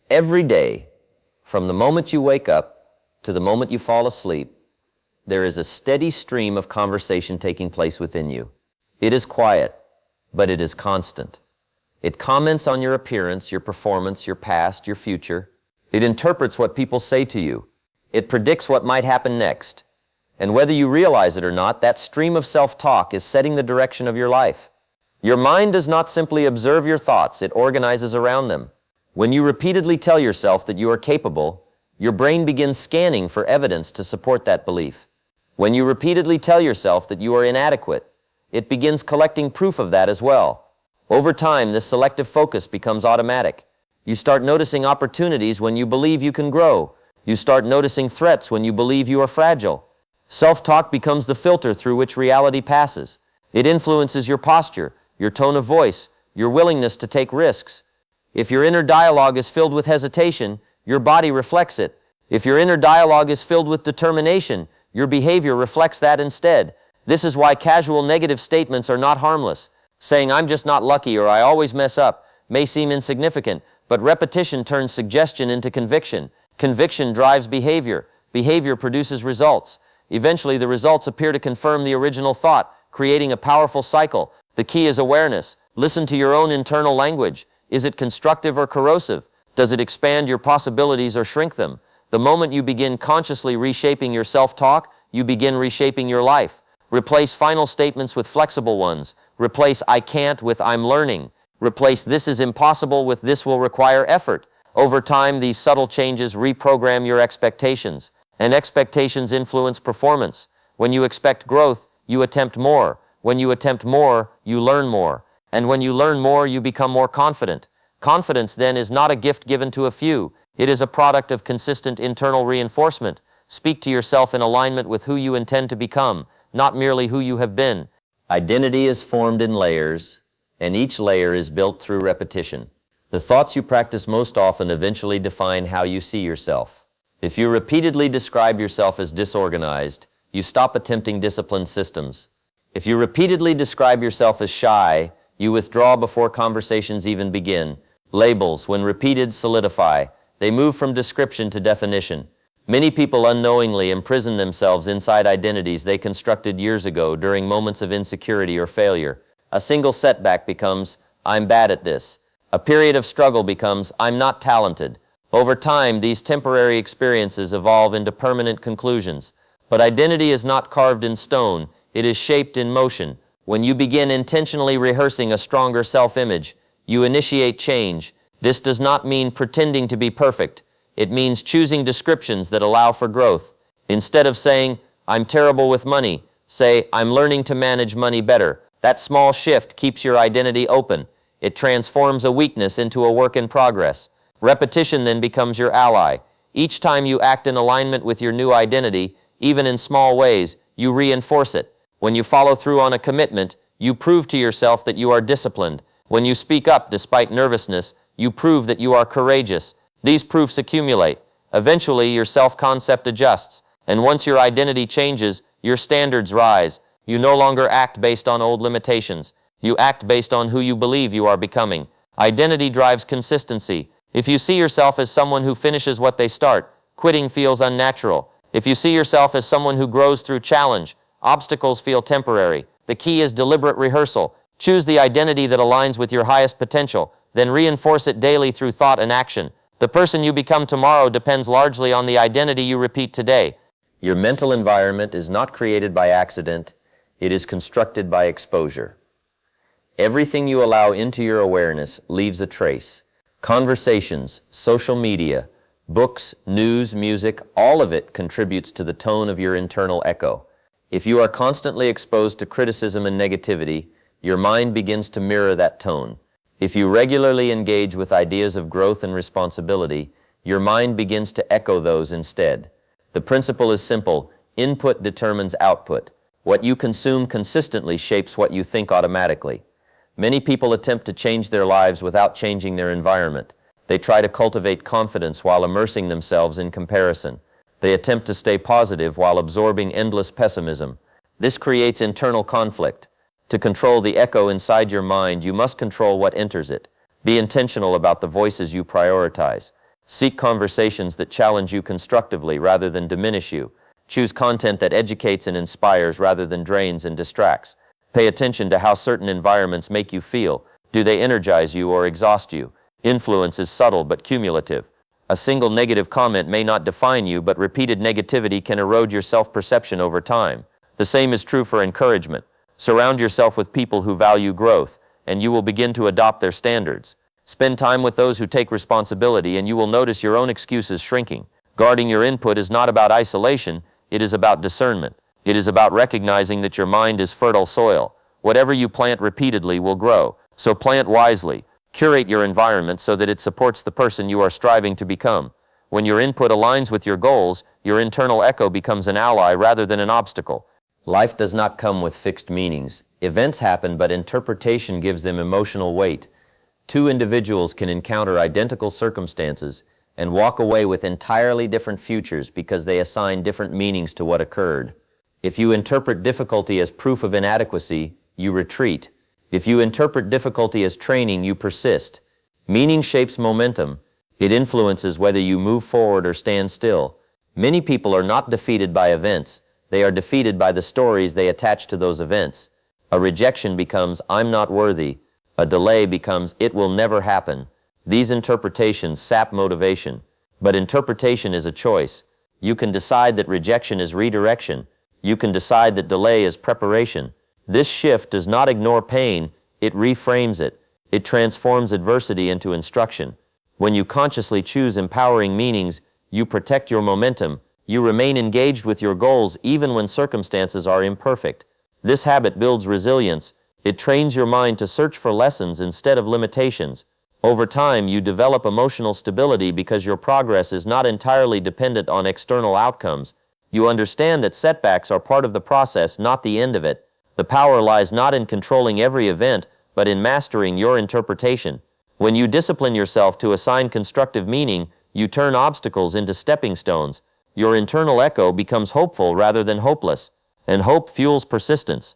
Every day, from the moment you wake up to the moment you fall asleep, there is a steady stream of conversation taking place within you. It is quiet, but it is constant. It comments on your appearance, your performance, your past, your future. It interprets what people say to you. It predicts what might happen next. And whether you realize it or not, that stream of self-talk is setting the direction of your life. Your mind does not simply observe your thoughts, it organizes around them. When you repeatedly tell yourself that you are capable, your brain begins scanning for evidence to support that belief. When you repeatedly tell yourself that you are inadequate, it begins collecting proof of that as well. Over time, this selective focus becomes automatic. You start noticing opportunities when you believe you can grow. You start noticing threats when you believe you are fragile. Self-talk becomes the filter through which reality passes. It influences your posture, your tone of voice, your willingness to take risks. If your inner dialogue is filled with hesitation, your body reflects it. If your inner dialogue is filled with determination, your behavior reflects that instead. This is why casual negative statements are not harmless. Saying, "I'm just not lucky," or "I always mess up," may seem insignificant, but repetition turns suggestion into conviction. Conviction drives behavior. Behavior produces results. Eventually, the results appear to confirm the original thought, creating a powerful cycle. The key is awareness. Listen to your own internal language. Is it constructive or corrosive? Does it expand your possibilities or shrink them? The moment you begin consciously reshaping your self-talk, you begin reshaping your life. Replace final statements with flexible ones. Replace "I can't" with "I'm learning." Replace "this is impossible" with "this will require effort." Over time, these subtle changes reprogram your expectations, and expectations influence performance. When you expect growth, you attempt more. When you attempt more, you learn more. And when you learn more, you become more confident. Confidence, then, is not a gift given to a few. It is a product of consistent internal reinforcement. Speak to yourself in alignment with who you intend to become, not merely who you have been. Identity is formed in layers, and each layer is built through repetition. The thoughts you practice most often eventually define how you see yourself. If you repeatedly describe yourself as disorganized, you stop attempting disciplined systems. If you repeatedly describe yourself as shy, you withdraw before conversations even begin. Labels, when repeated, solidify. They move from description to definition. Many people unknowingly imprison themselves inside identities they constructed years ago during moments of insecurity or failure. A single setback becomes, "I'm bad at this." A period of struggle becomes, "I'm not talented." Over time, these temporary experiences evolve into permanent conclusions. But identity is not carved in stone, it is shaped in motion. When you begin intentionally rehearsing a stronger self-image, you initiate change. This does not mean pretending to be perfect. It means choosing descriptions that allow for growth. Instead of saying, "I'm terrible with money," say, "I'm learning to manage money better." That small shift keeps your identity open. It transforms a weakness into a work in progress. Repetition then becomes your ally. Each time you act in alignment with your new identity, even in small ways, you reinforce it. When you follow through on a commitment, you prove to yourself that you are disciplined. When you speak up despite nervousness, you prove that you are courageous. These proofs accumulate. Eventually, your self-concept adjusts, and once your identity changes, your standards rise. You no longer act based on old limitations. You act based on who you believe you are becoming. Identity drives consistency. If you see yourself as someone who finishes what they start, quitting feels unnatural. If you see yourself as someone who grows through challenge, obstacles feel temporary. The key is deliberate rehearsal. Choose the identity that aligns with your highest potential, then reinforce it daily through thought and action. The person you become tomorrow depends largely on the identity you repeat today. Your mental environment is not created by accident, it is constructed by exposure. Everything you allow into your awareness leaves a trace. Conversations, social media, books, news, music, all of it contributes to the tone of your internal echo. If you are constantly exposed to criticism and negativity, your mind begins to mirror that tone. If you regularly engage with ideas of growth and responsibility, your mind begins to echo those instead. The principle is simple: input determines output. What you consume consistently shapes what you think automatically. Many people attempt to change their lives without changing their environment. They try to cultivate confidence while immersing themselves in comparison. They attempt to stay positive while absorbing endless pessimism. This creates internal conflict. To control the echo inside your mind, you must control what enters it. Be intentional about the voices you prioritize. Seek conversations that challenge you constructively rather than diminish you. Choose content that educates and inspires rather than drains and distracts. Pay attention to how certain environments make you feel. Do they energize you or exhaust you? Influence is subtle but cumulative. A single negative comment may not define you, but repeated negativity can erode your self-perception over time. The same is true for encouragement. Surround yourself with people who value growth, and you will begin to adopt their standards. Spend time with those who take responsibility, and you will notice your own excuses shrinking. Guarding your input is not about isolation, it is about discernment. It is about recognizing that your mind is fertile soil. Whatever you plant repeatedly will grow, so plant wisely. Curate your environment so that it supports the person you are striving to become. When your input aligns with your goals, your internal echo becomes an ally rather than an obstacle. Life does not come with fixed meanings. Events happen, but interpretation gives them emotional weight. Two individuals can encounter identical circumstances and walk away with entirely different futures because they assign different meanings to what occurred. If you interpret difficulty as proof of inadequacy, you retreat. If you interpret difficulty as training, you persist. Meaning shapes momentum. It influences whether you move forward or stand still. Many people are not defeated by events. They are defeated by the stories they attach to those events. A rejection becomes, "I'm not worthy." A delay becomes, "It will never happen." These interpretations sap motivation. But interpretation is a choice. You can decide that rejection is redirection. You can decide that delay is preparation. This shift does not ignore pain, it reframes it. It transforms adversity into instruction. When you consciously choose empowering meanings, you protect your momentum. You remain engaged with your goals even when circumstances are imperfect. This habit builds resilience. It trains your mind to search for lessons instead of limitations. Over time, you develop emotional stability because your progress is not entirely dependent on external outcomes. You understand that setbacks are part of the process, not the end of it. The power lies not in controlling every event, but in mastering your interpretation. When you discipline yourself to assign constructive meaning, you turn obstacles into stepping stones. Your internal echo becomes hopeful rather than hopeless, and hope fuels persistence.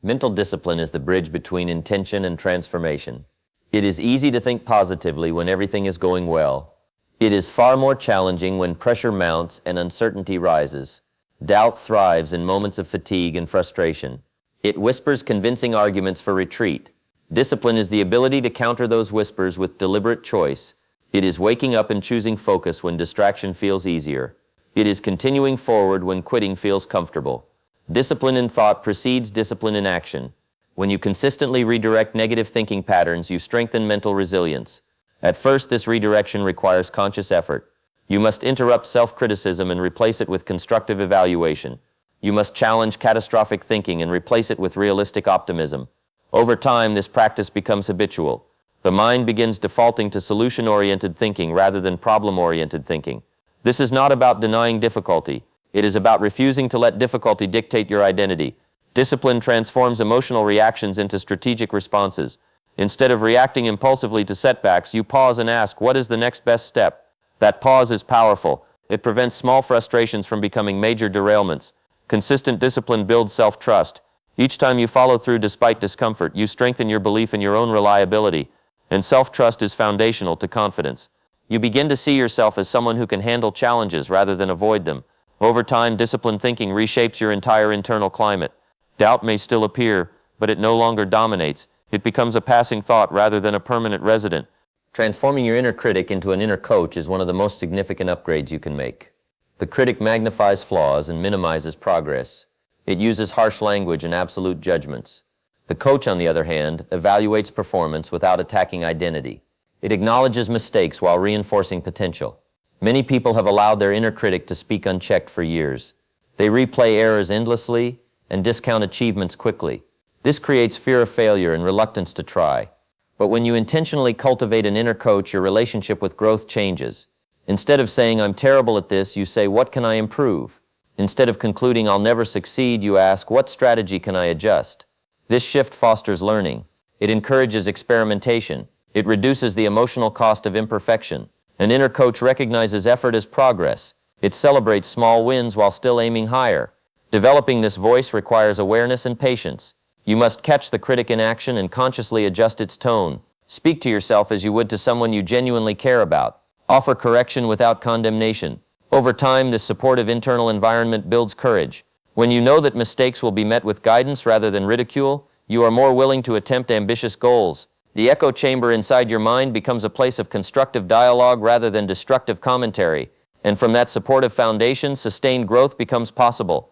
Mental discipline is the bridge between intention and transformation. It is easy to think positively when everything is going well. It is far more challenging when pressure mounts and uncertainty rises. Doubt thrives in moments of fatigue and frustration. It whispers convincing arguments for retreat. Discipline is the ability to counter those whispers with deliberate choice. It is waking up and choosing focus when distraction feels easier. It is continuing forward when quitting feels comfortable. Discipline in thought precedes discipline in action. When you consistently redirect negative thinking patterns, you strengthen mental resilience. At first, this redirection requires conscious effort. You must interrupt self-criticism and replace it with constructive evaluation. You must challenge catastrophic thinking and replace it with realistic optimism. Over time, this practice becomes habitual. The mind begins defaulting to solution-oriented thinking rather than problem-oriented thinking. This is not about denying difficulty. It is about refusing to let difficulty dictate your identity. Discipline transforms emotional reactions into strategic responses. Instead of reacting impulsively to setbacks, you pause and ask, what is the next best step? That pause is powerful. It prevents small frustrations from becoming major derailments. Consistent discipline builds self-trust. Each time you follow through despite discomfort, you strengthen your belief in your own reliability, and self-trust is foundational to confidence. You begin to see yourself as someone who can handle challenges rather than avoid them. Over time, disciplined thinking reshapes your entire internal climate. Doubt may still appear, but it no longer dominates. It becomes a passing thought rather than a permanent resident. Transforming your inner critic into an inner coach is one of the most significant upgrades you can make. The critic magnifies flaws and minimizes progress. It uses harsh language and absolute judgments. The coach, on the other hand, evaluates performance without attacking identity. It acknowledges mistakes while reinforcing potential. Many people have allowed their inner critic to speak unchecked for years. They replay errors endlessly and discount achievements quickly. This creates fear of failure and reluctance to try. But when you intentionally cultivate an inner coach, your relationship with growth changes. Instead of saying, "I'm terrible at this," you say, "What can I improve?" Instead of concluding, "I'll never succeed," you ask, "What strategy can I adjust?" This shift fosters learning. It encourages experimentation. It reduces the emotional cost of imperfection. An inner coach recognizes effort as progress. It celebrates small wins while still aiming higher. Developing this voice requires awareness and patience. You must catch the critic in action and consciously adjust its tone. Speak to yourself as you would to someone you genuinely care about. Offer correction without condemnation. Over time, this supportive internal environment builds courage. When you know that mistakes will be met with guidance rather than ridicule, you are more willing to attempt ambitious goals. The echo chamber inside your mind becomes a place of constructive dialogue rather than destructive commentary. And from that supportive foundation, sustained growth becomes possible.